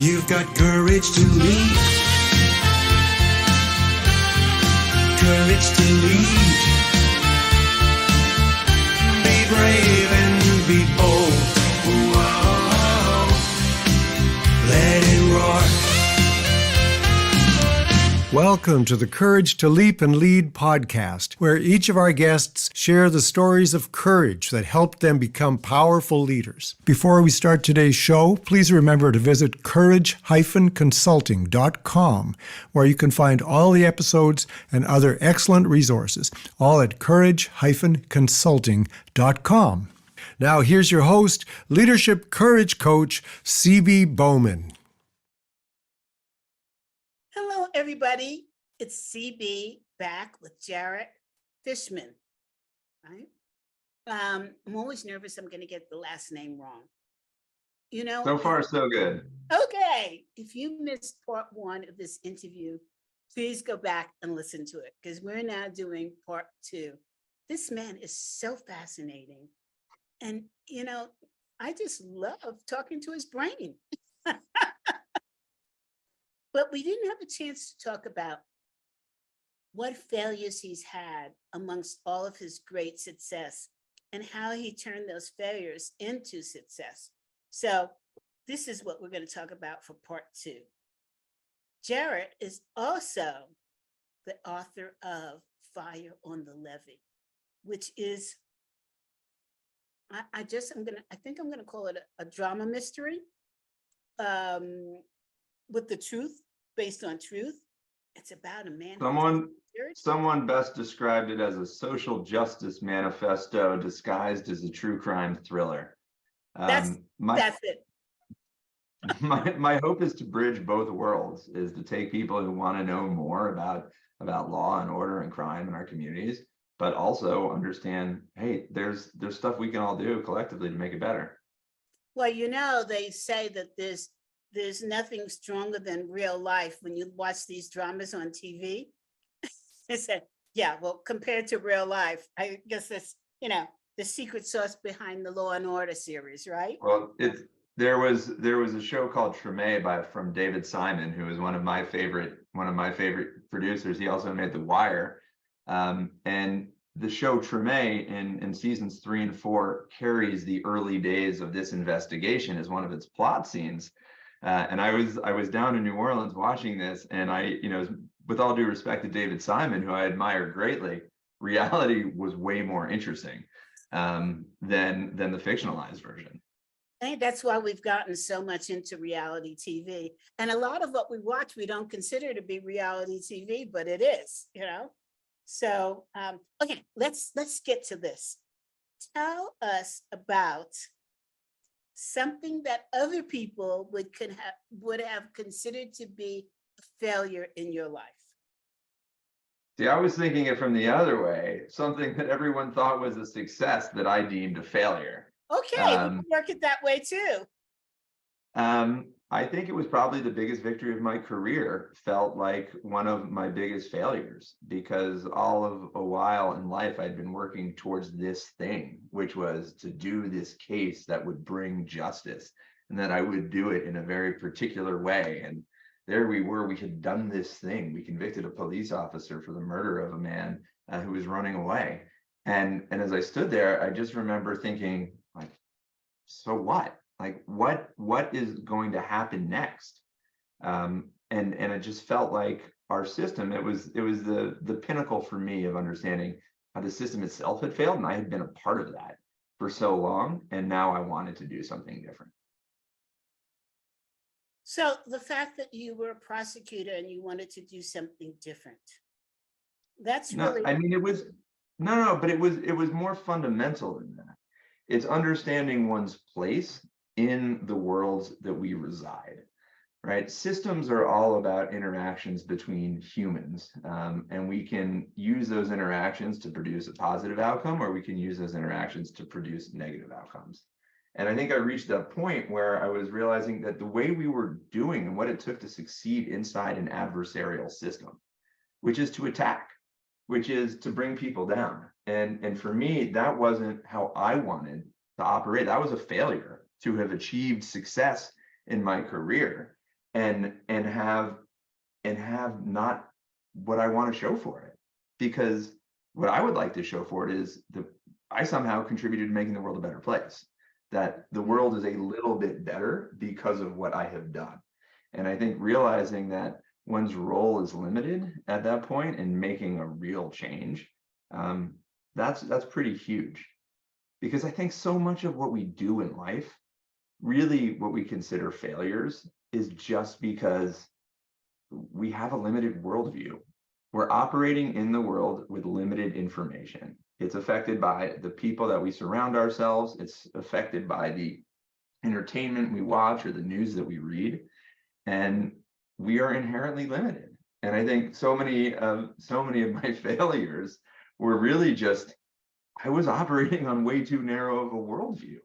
You've got courage to lead. Courage to lead. Be brave and be bold. Whoa. Let it roar. Welcome to the Courage to Leap and Lead podcast, where each of our guests share the stories of courage that helped them become powerful leaders. Before we start today's show, please remember to visit courage-consulting.com, where you can find all the episodes and other excellent resources, all at courage-consulting.com. Now here's your host, leadership courage coach, C.B. Bowman. Hello, everybody. It's CB back with Jared Fishman. Right? I'm always nervous I'm going to get the last name wrong. You know, so far, so good. Okay. If you missed part one of this interview, please go back and listen to it because we're now doing part two. This man is so fascinating. And, you know, I just love talking to his brain. But we didn't have a chance to talk about what failures he's had amongst all of his great success and how he turned those failures into success. So this is what we're going to talk about for part two. Jared is also the author of Fire on the Levee, which is, I think I'm going to call it a drama mystery with the truth. Based on truth. It's about a man. Someone best described it as a social justice manifesto disguised as a true crime thriller. That's it. My hope is to bridge both worlds, is to take people who want to know more about law and order and crime in our communities, but also understand, hey, there's stuff we can all do collectively to make it better. Well, you know, they say that there's nothing stronger than real life when you watch these dramas on TV. I said, yeah, well, compared to real life, I guess that's, you know, the secret sauce behind the Law and Order series, right? Well, there was a show called Treme from David Simon, who is one of my favorite producers. He also made The Wire. And the show Treme in seasons 3 and 4 carries the early days of this investigation as one of its plot scenes. And I was down in New Orleans watching this, and with all due respect to David Simon, who I admire greatly, reality was way more interesting than the fictionalized version. I think that's why we've gotten so much into reality TV. And a lot of what we watch, we don't consider to be reality TV, but it is, you know? So, okay, let's get to this. Tell us about something that other people would have considered to be a failure in your life. See, I was thinking it from the other way. Something that everyone thought was a success that I deemed a failure. Okay, we can work it that way too. I think it was probably the biggest victory of my career. Felt like one of my biggest failures, because all of a while in life I'd been working towards this thing, which was to do this case that would bring justice, and that I would do it in a very particular way. And there we were, we had done this thing. We convicted a police officer for the murder of a man who was running away. And as I stood there, I just remember thinking, like, so what? Like, what is going to happen next? And it just felt like our system, it was the pinnacle for me of understanding how the system itself had failed. And I had been a part of that for so long. And now I wanted to do something different. So the fact that you were a prosecutor and you wanted to do something different, that's really... No, I mean, it was more fundamental than that. It's understanding one's place in the worlds that we reside, right? Systems are all about interactions between humans, and we can use those interactions to produce a positive outcome, or we can use those interactions to produce negative outcomes. And I think I reached that point where I was realizing that the way we were doing and what it took to succeed inside an adversarial system, which is to attack, which is to bring people down. And for me, that wasn't how I wanted to operate. That was a failure to have achieved success in my career. and have not what I want to show for it. Because what I would like to show for it is I somehow contributed to making the world a better place, that the world is a little bit better because of what I have done. And I think realizing that one's role is limited at that point and making a real change, that's pretty huge. Because I think so much of what we do in life, really what we consider failures, is just because we have a limited worldview. We're operating in the world with limited information. It's affected by the people that we surround ourselves. It's affected by the entertainment we watch or the news that we read. And we are inherently limited. And I think so many of my failures were really just, I was operating on way too narrow of a worldview,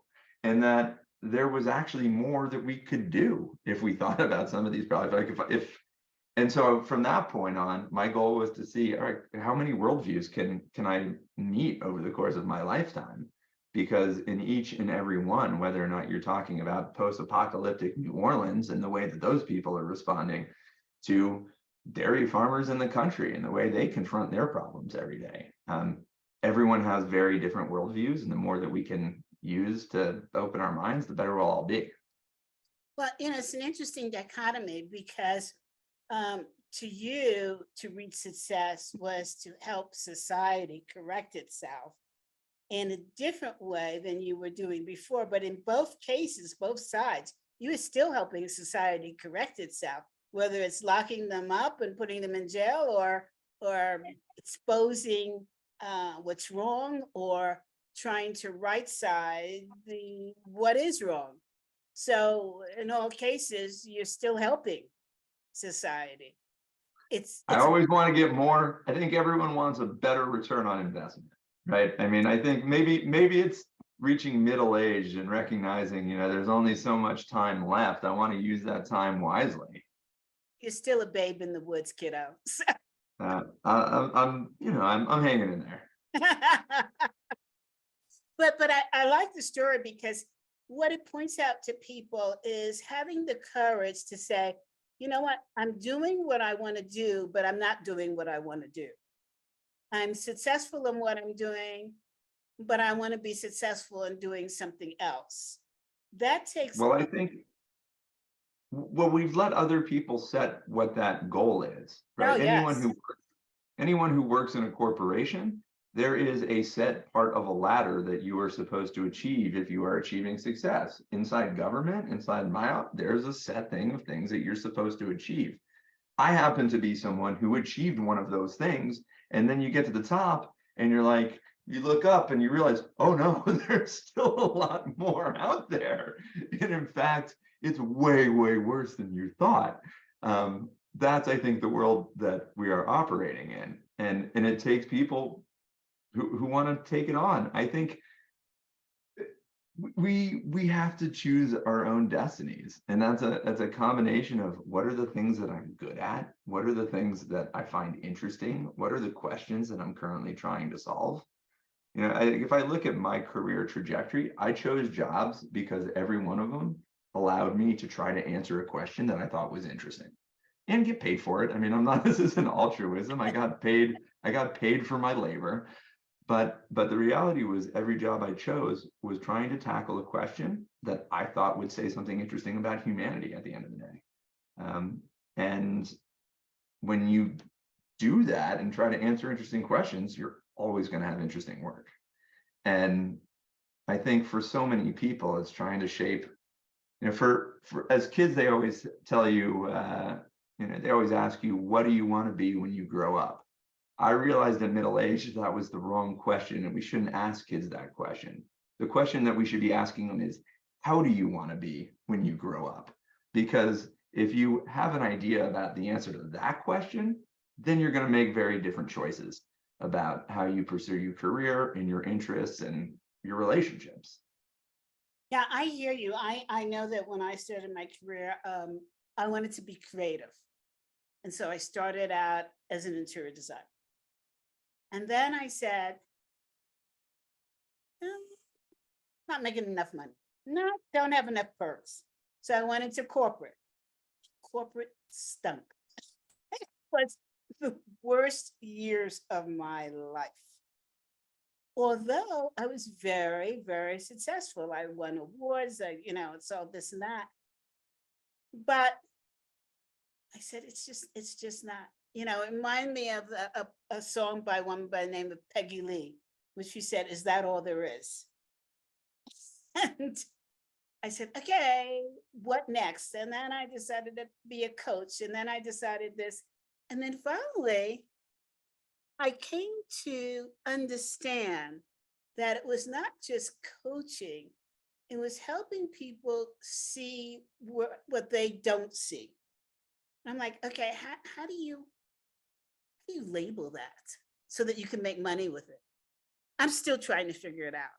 and that there was actually more that we could do if we thought about some of these problems. Like and so from that point on, my goal was to see, all right, how many worldviews can I meet over the course of my lifetime? Because in each and every one, whether or not you're talking about post-apocalyptic New Orleans and the way that those people are responding to dairy farmers in the country and the way they confront their problems every day. Everyone has very different worldviews, and the more that we can use to open our minds, the better we'll all be. Well, it's an interesting dichotomy because to you, to reach success was to help society correct itself in a different way than you were doing before. But in both cases, both sides, you were still helping society correct itself, whether it's locking them up and putting them in jail or exposing what's wrong or trying to right side what is wrong. So in all cases, you're still helping society. I always want to get more. I think everyone wants a better return on investment, right? I mean, I think maybe it's reaching middle age and recognizing, there's only so much time left. I want to use that time wisely. You're still a babe in the woods, kiddo. I'm hanging in there. But I like the story because what it points out to people is having the courage to say, you know what, I'm doing what I want to do, but I'm not doing what I want to do. I'm successful in what I'm doing, but I want to be successful in doing something else. That takes. Well, I think, we've let other people set what that goal is, right? Oh, yes. Anyone who works in a corporation, there is a set part of a ladder that you are supposed to achieve if you are achieving success. Inside government, inside there's a set thing of things that you're supposed to achieve. I happen to be someone who achieved one of those things, and then you get to the top and you're like, you look up and you realize, oh no, there's still a lot more out there. And in fact, it's way, way worse than you thought. That's, I think, the world that we are operating in. And it takes people who want to take it on. I think we have to choose our own destinies. And that's a combination of what are the things that I'm good at? What are the things that I find interesting? What are the questions that I'm currently trying to solve? If I look at my career trajectory, I chose jobs because every one of them allowed me to try to answer a question that I thought was interesting and get paid for it. I mean, this isn't altruism. I got paid for my labor. But the reality was every job I chose was trying to tackle a question that I thought would say something interesting about humanity at the end of the day. And when you do that and try to answer interesting questions, you're always going to have interesting work. And I think for so many people, it's trying to shape, for as kids, they always tell you, they always ask you, what do you want to be when you grow up? I realized at middle age that was the wrong question, and we shouldn't ask kids that question. The question that we should be asking them is, how do you want to be when you grow up? Because if you have an idea about the answer to that question, then you're going to make very different choices about how you pursue your career and your interests and your relationships. Yeah, I hear you. I know that when I started my career, I wanted to be creative. And so I started out as an interior designer. And then I said, not making enough money. No, don't have enough perks. So I went into corporate. corporate stunk. It was the worst years of my life. Although I was very, very successful. I won awards, it's all this and that. But I said, it's just not, it reminded me of a song by one by the name of Peggy Lee, which she said, "Is that all there is?" And I said, okay, what next? And then I decided to be a coach. And then I decided this. And then finally, I came to understand that it was not just coaching, it was helping people see what they don't see. I'm like, okay, how do you label that so that you can make money with it? I'm still trying to figure it out.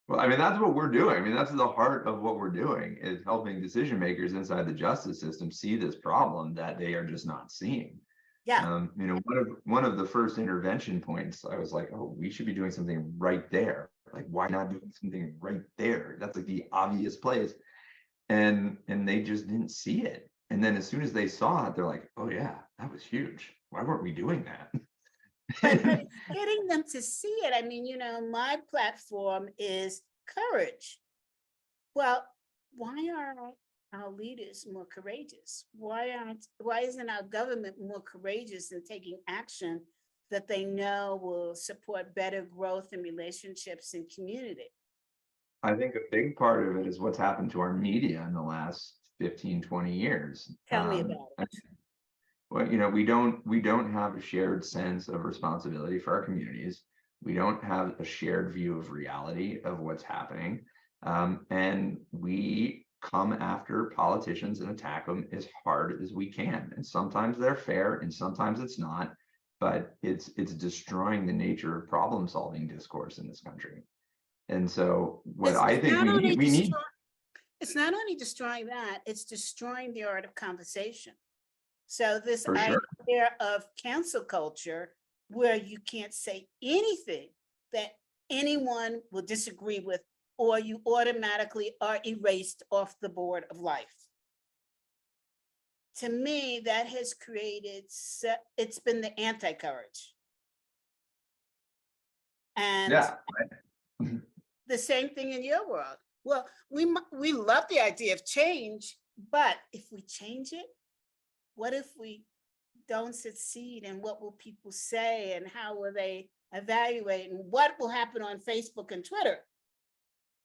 Well, I mean, that's what we're doing. I mean, that's the heart of what we're doing, is helping decision makers inside the justice system see this problem that they are just not seeing. Yeah. One of the first intervention points, I was like, oh, we should be doing something right there. Like, why not doing something right there? That's like the obvious place. And they just didn't see it. And then as soon as they saw it, they're like, oh yeah, that was huge. Why weren't we doing that? But getting them to see it. I mean, my platform is courage. Well, why aren't our leaders more courageous? Why isn't our government more courageous in taking action that they know will support better growth in relationships and community? I think a big part of it is what's happened to our media in the last 15, 20 years. Tell me about it. Well, we don't have a shared sense of responsibility for our communities. We don't have a shared view of reality of what's happening. And we come after politicians and attack them as hard as we can. And sometimes they're fair and sometimes it's not, but it's destroying the nature of problem solving discourse in this country. And so what I think we need. It's not only destroying that, it's destroying the art of conversation. So this For sure. idea of cancel culture, where you can't say anything that anyone will disagree with, or you automatically are erased off the board of life. To me, that has created, it's been the anti-courage. And Yeah. the same thing in your world. Well, we love the idea of change, but if we change it, what if we don't succeed, and what will people say, and how will they evaluate, and what will happen on Facebook and Twitter?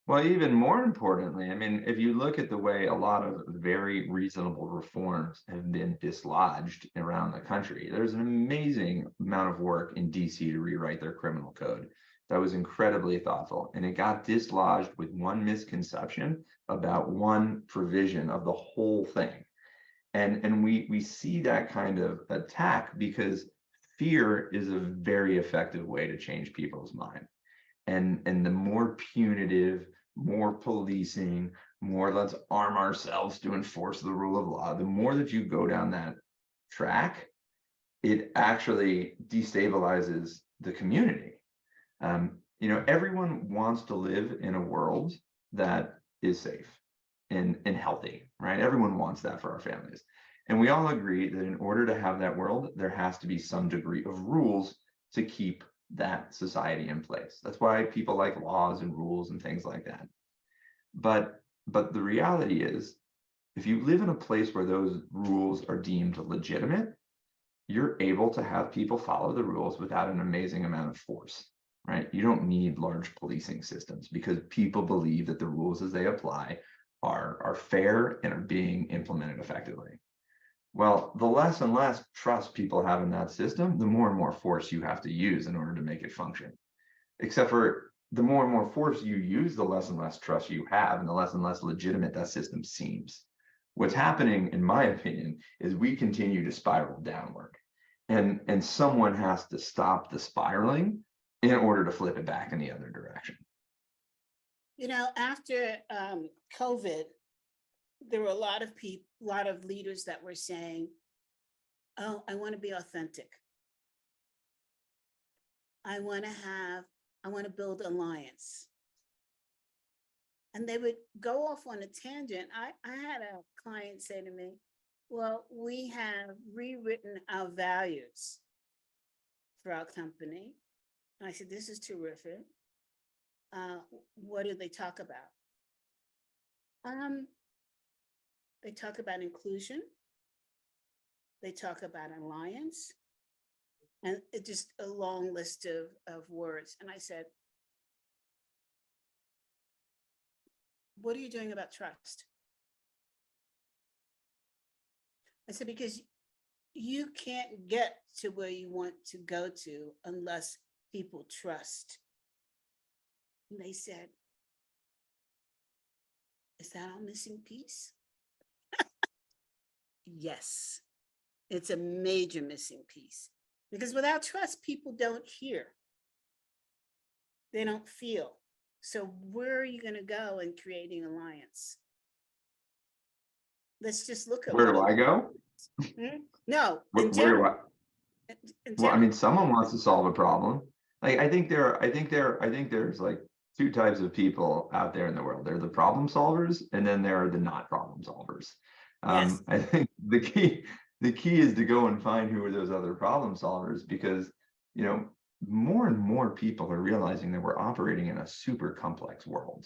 Well, even more importantly, I mean, if you look at the way a lot of very reasonable reforms have been dislodged around the country, there's an amazing amount of work in DC to rewrite their criminal code that was incredibly thoughtful. And it got dislodged with one misconception about one provision of the whole thing. And we see that kind of attack because fear is a very effective way to change people's mind. And the more punitive, more policing, more let's arm ourselves to enforce the rule of law, the more that you go down that track, it actually destabilizes the community. Everyone wants to live in a world that is safe and healthy, right? Everyone wants that for our families. And we all agree that in order to have that world, there has to be some degree of rules to keep that society in place. That's why people like laws and rules and things like that. But the reality is, if you live in a place where those rules are deemed legitimate, you're able to have people follow the rules without an amazing amount of force, right? You don't need large policing systems because people believe that the rules as they apply are fair and are being implemented effectively. Well, the less and less trust people have in that system, the more and more force you have to use in order to make it function. Except for the more and more force you use, the less and less trust you have, and the less legitimate that system seems. What's happening, in my opinion, is we continue to spiral downward. And someone has to stop the spiraling in order to flip it back in the other direction. After COVID, there were a lot of leaders that were saying, oh, I want to be authentic. I want to build alliance. And they would go off on a tangent. I had a client say to me, well, we have rewritten our values for our company. And I said, this is terrific. What do they talk about? They talk about inclusion. They talk about alliance. And it just a long list of words. And I said, what are you doing about trust? I said, because you can't get to where you want to go to unless people trust. And they said, is that our missing piece? Yes, it's a major missing piece. Because without trust, people don't hear. They don't feel. So where are you going to go in creating alliance? Let's just look at Where do I go? No, Where in do general. I? Well, I mean, someone wants to solve a problem. Like, I think there's like two types of people out there in the world. There are the problem solvers, and then there are the not problem solvers. Yes. I think the key is to go and find who are those other problem solvers, because, you know, more and more people are realizing that we're operating in a super complex world.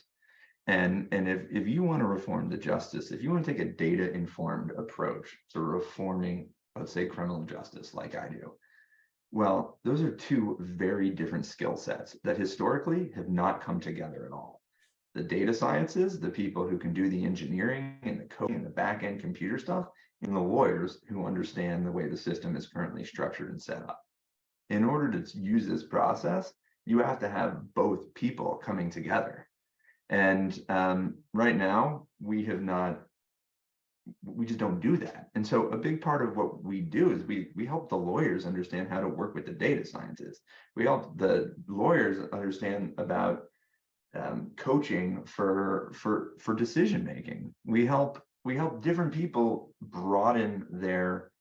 And if you want to reform the justice, if you want to take a data informed approach to reforming, let's say, criminal justice, like I do, well, those are two very different skill sets that historically have not come together at all. The data sciences, the people who can do the engineering and the coding and the back end computer stuff, and the lawyers who understand the way the system is currently structured and set up. In order to use this process, you have to have both people coming together. And right now, we just don't do that. And so a big part of what we do is we help the lawyers understand how to work with the data scientists. We help the lawyers understand about coaching for decision making. We help different people broaden their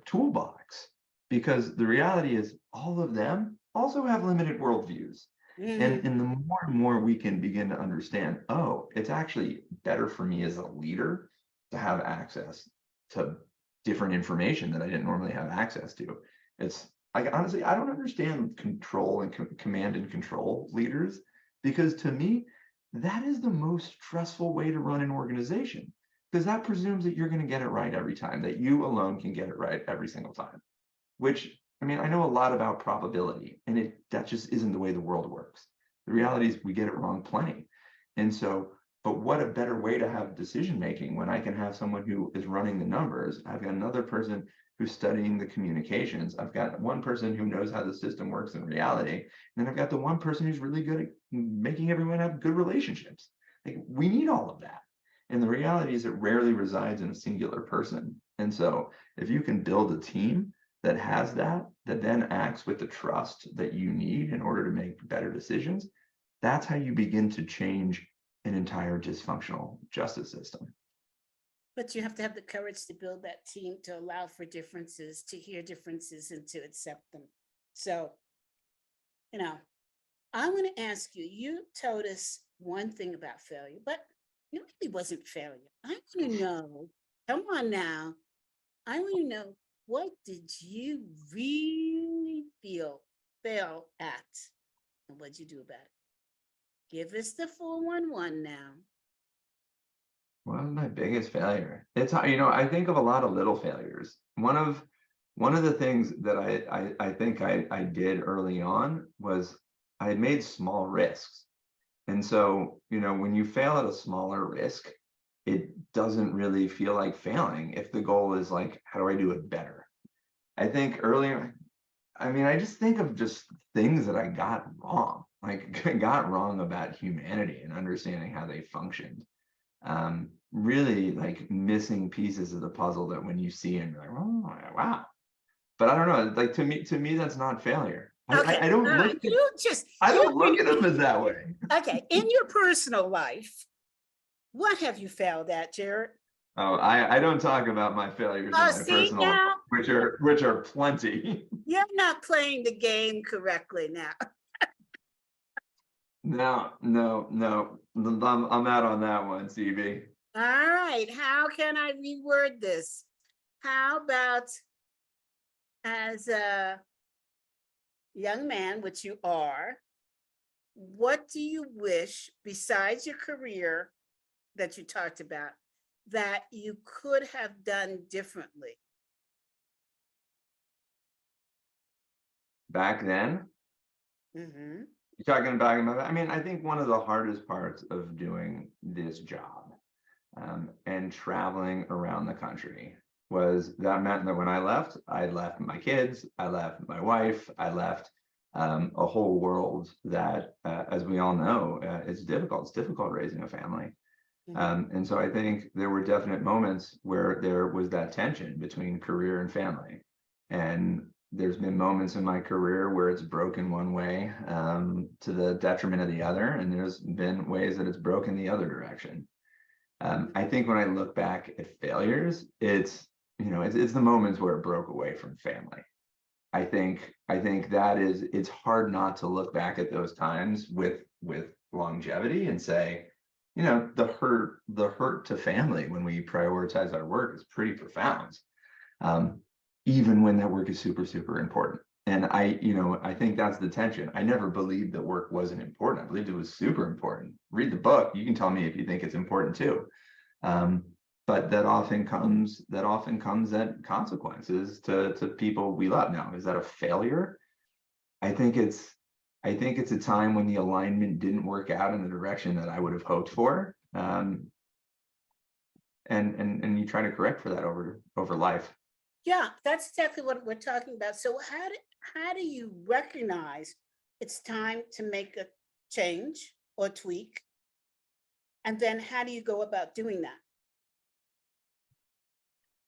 toolbox, because the reality is all of them also have limited worldviews. And the more and more we can begin to understand, oh, it's actually better for me as a leader to have access to different information that I didn't normally have access to. It's like, honestly, I don't understand control and command and control leaders, because to me, that is the most stressful way to run an organization, because that presumes that you're going to get it right every time, that you alone can get it right every single time, which, I mean, I know a lot about probability, and that just isn't the way the world works. The reality is we get it wrong plenty. And so, but what a better way to have decision making when I can have someone who is running the numbers. I've got another person who's studying the communications. I've got one person who knows how the system works in reality. And then I've got the one person who's really good at making everyone have good relationships. Like, we need all of that. And the reality is it rarely resides in a singular person. And so if you can build a team that has that then acts with the trust that you need in order to make better decisions, that's how you begin to change an entire dysfunctional justice system. But you have to have the courage to build that team, to allow for differences, to hear differences, and to accept them. So, you know, I want to ask you, you told us one thing about failure, but it really wasn't failure. I want to know, come on now, I want to know, what did you really fail at? And what'd you do about it? Give us the 411 now. What was my biggest failure? It's, you know, I think of a lot of little failures. One of the things that I think I did early on was I had made small risks. And so, you know, when you fail at a smaller risk, it doesn't really feel like failing if the goal is like, how do I do it better? I think earlier, I mean, I just think of just things that I got wrong, like got wrong about humanity and understanding how they functioned. Really like missing pieces of the puzzle that when you see and you're like, oh wow. But I don't know, like to me that's not failure. Okay, I don't look at them as that way. Okay, in your personal life, what have you failed at, Jared? Oh, I don't talk about my failures in my personal life, which are plenty. You're not playing the game correctly now. No, no, no. I'm out on that one, CB. All right, how can I reword this? How about as a young man, which you are, what do you wish, besides your career that you talked about, that you could have done differently? Back then, Mm-hmm. you're talking back in my, I mean, I think one of the hardest parts of doing this job and traveling around the country was that meant that when I left my kids, I left my wife, I left a whole world that, as we all know, it's difficult. It's difficult raising a family. And so I think there were definite moments where there was that tension between career and family. And there's been moments in my career where it's broken one way to the detriment of the other. And there's been ways that it's broken the other direction. I think when I look back at failures, it's, it's the moments where it broke away from family. I think that is, it's hard not to look back at those times with longevity and say, the hurt to family when we prioritize our work is pretty profound. Even when that work is super, super important. And I think that's the tension. I never believed that work wasn't important. I believed it was super important. Read the book. You can tell me if you think it's important too. But that often comes at consequences to people we love. Now, is that a failure? I think it's a time when the alignment didn't work out in the direction that I would have hoped for. And you try to correct for that over life. Yeah, that's exactly what we're talking about. So how do you recognize it's time to make a change or tweak? And then how do you go about doing that?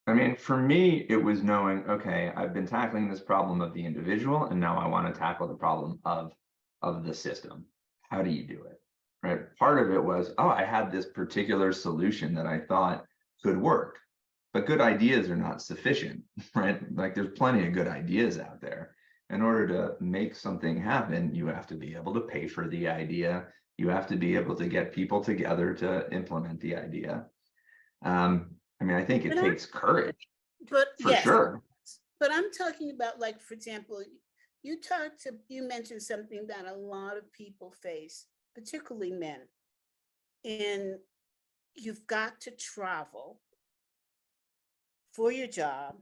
I mean, for me, it was knowing, okay, I've been tackling this problem of the individual, and now I want to tackle the problem of the system. How do you do it? Right. Part of it was, oh, I had this particular solution that I thought could work, but good ideas are not sufficient, right? Like there's plenty of good ideas out there. In order to make something happen, you have to be able to pay for the idea. You have to be able to get people together to implement the idea. I mean, I think it takes courage But for yes, sure. but I'm talking about, like, for example, you mentioned something that a lot of people face, particularly men, and you've got to travel for your job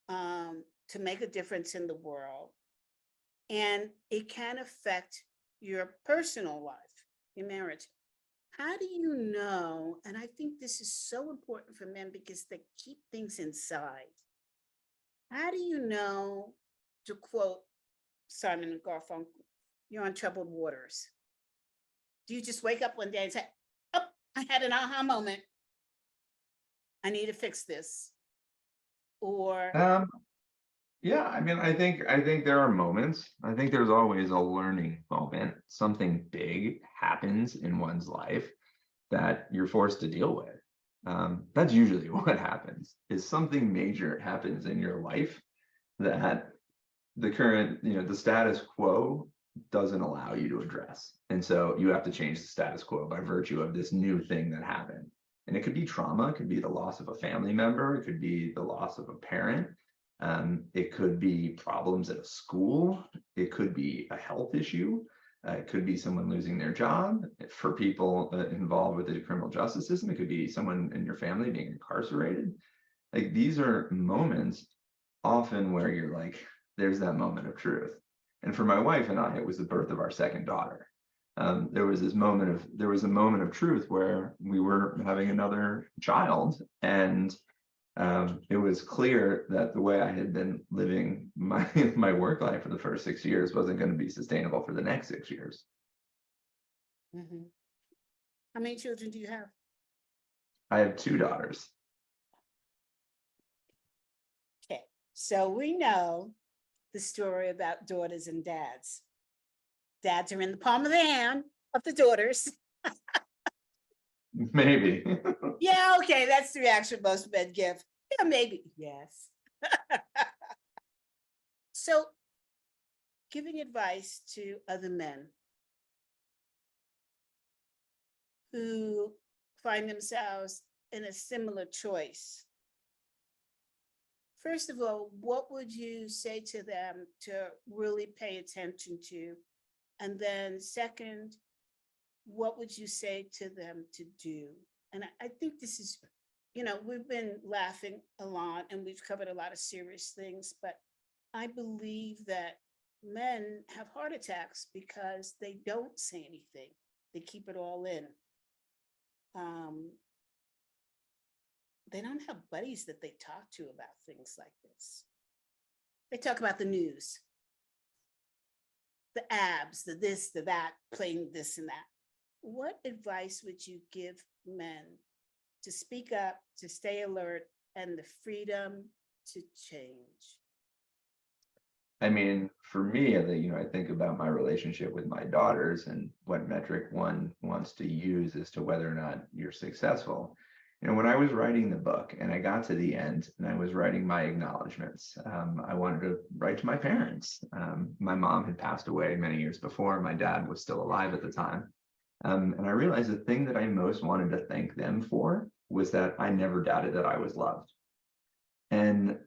to make a difference in the world. And it can affect your personal life, your marriage. How do you know? And I think this is so important for men because they keep things inside. How do you know, to quote Simon and Garfunkel, you're on troubled waters? Do you just wake up one day and say, oh, I had an aha moment. I need to fix this. Or Yeah, I mean, I think there are moments. I think there's always a learning moment. Something big happens in one's life that you're forced to deal with. That's usually what happens, is something major happens in your life that the current, the status quo doesn't allow you to address. And so you have to change the status quo by virtue of this new thing that happened. And it could be trauma, it could be the loss of a family member, it could be the loss of a parent. It could be problems at a school, it could be a health issue, it could be someone losing their job. For people involved with the criminal justice system, it could be someone in your family being incarcerated. Like, these are moments often where you're like, there's that moment of truth. And for my wife and I, it was the birth of our second daughter. There was a moment of truth where we were having another child, and it was clear that the way I had been living my work life for the first 6 years wasn't going to be sustainable for the next 6 years. How many children do you have? I have 2 daughters. Okay, so we know the story about daughters and dads. Dads are in the palm of the hand of the daughters. Maybe. Yeah, okay, that's the reaction most men give. Yeah, maybe, yes. So, giving advice to other men who find themselves in a similar choice. First of all, what would you say to them to really pay attention to? And then second, what would you say to them to do? And I think this is, we've been laughing a lot and we've covered a lot of serious things, but I believe that men have heart attacks because they don't say anything. They keep it all in. They don't have buddies that they talk to about things like this. They talk about the news, the abs, the this, the that, playing this and that. What advice would you give men to speak up, to stay alert, and the freedom to change? I mean, for me, I think about my relationship with my daughters and what metric one wants to use as to whether or not you're successful. When I was writing the book and I got to the end and I was writing my acknowledgments, I wanted to write to my parents. My mom had passed away many years before. My dad was still alive at the time. And I realized the thing that I most wanted to thank them for was that I never doubted that I was loved. And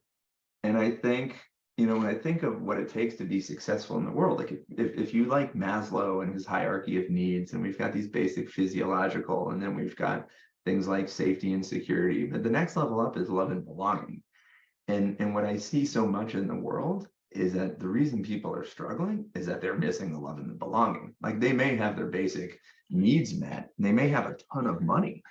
I think, when I think of what it takes to be successful in the world, like if you like Maslow and his hierarchy of needs, and we've got these basic physiological, and then we've got things like safety and security, but the next level up is love and belonging. And what I see so much in the world is that the reason people are struggling is that they're missing the love and the belonging. Like they may have their basic needs met, they may have a ton of money,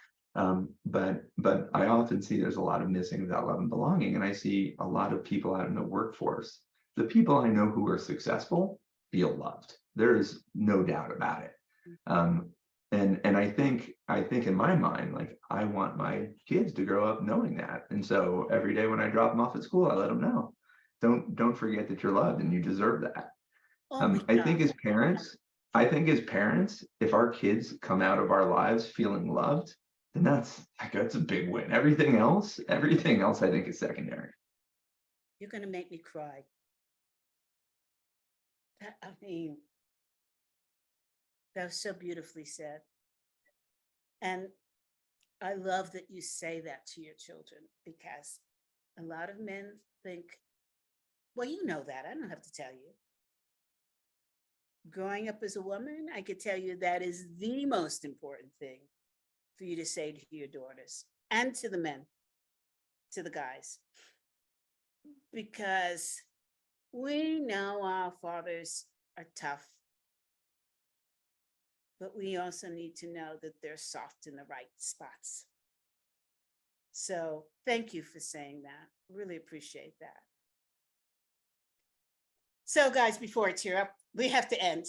but I often see there's a lot of missing of that love and belonging. And I see a lot of people out in the workforce. The people I know who are successful feel loved. There is no doubt about it. And I think in my mind, like I want my kids to grow up knowing that. And so every day when I drop them off at school, I let them know, don't forget that you're loved and you deserve that. I think as parents, if our kids come out of our lives feeling loved, then that's a big win. Everything else I think is secondary. You're going to make me cry. I mean, that was so beautifully said. And I love that you say that to your children, because a lot of men think, well, you know that. I don't have to tell you. Growing up as a woman, I could tell you that is the most important thing for you to say to your daughters and to the men, to the guys. Because we know our fathers are tough, but we also need to know that they're soft in the right spots. So thank you for saying that. Really appreciate that. So guys, before I tear up, we have to end.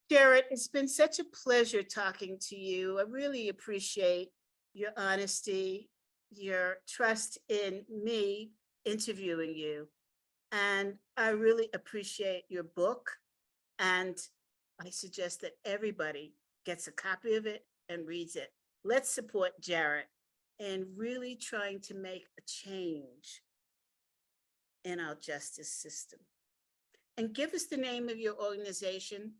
Jared, it's been such a pleasure talking to you. I really appreciate your honesty, your trust in me interviewing you. And I really appreciate your book. And I suggest that everybody gets a copy of it and reads it. Let's support Jared in really trying to make a change in our justice system. And give us the name of your organization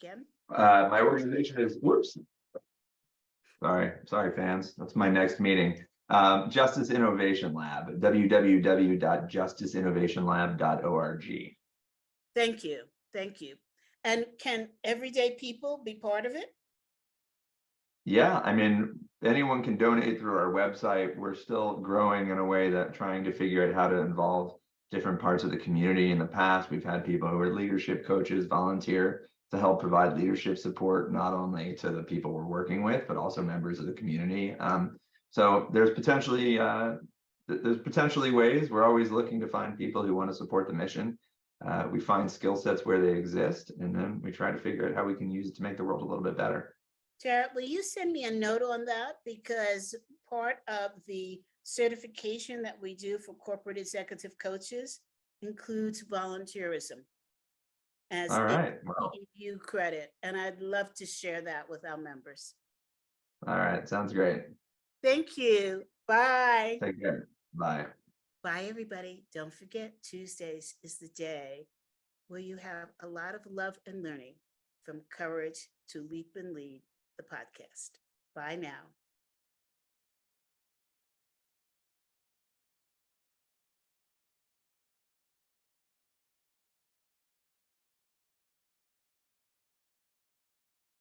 again. My organization is, sorry fans, that's my next meeting. Justice Innovation Lab, www.justiceinnovationlab.org. Thank you. And can everyday people be part of it? Yeah, I mean, anyone can donate through our website. We're still growing in a way that trying to figure out how to involve different parts of the community. In the past, we've had people who are leadership coaches volunteer to help provide leadership support, not only to the people we're working with, but also members of the community. So there's potentially ways. We're always looking to find people who want to support the mission. We find skill sets where they exist, and then we try to figure out how we can use it to make the world a little bit better. Jared, will you send me a note on that? Because part of the certification that we do for corporate executive coaches includes volunteerism as all right. Well, you credit. And I'd love to share that with our members. All right. Sounds great. Thank you. Bye. Take care. Bye. Bye, everybody. Don't forget, Tuesdays is the day where you have a lot of love and learning from Courage to Leap and Lead, the podcast. Bye now.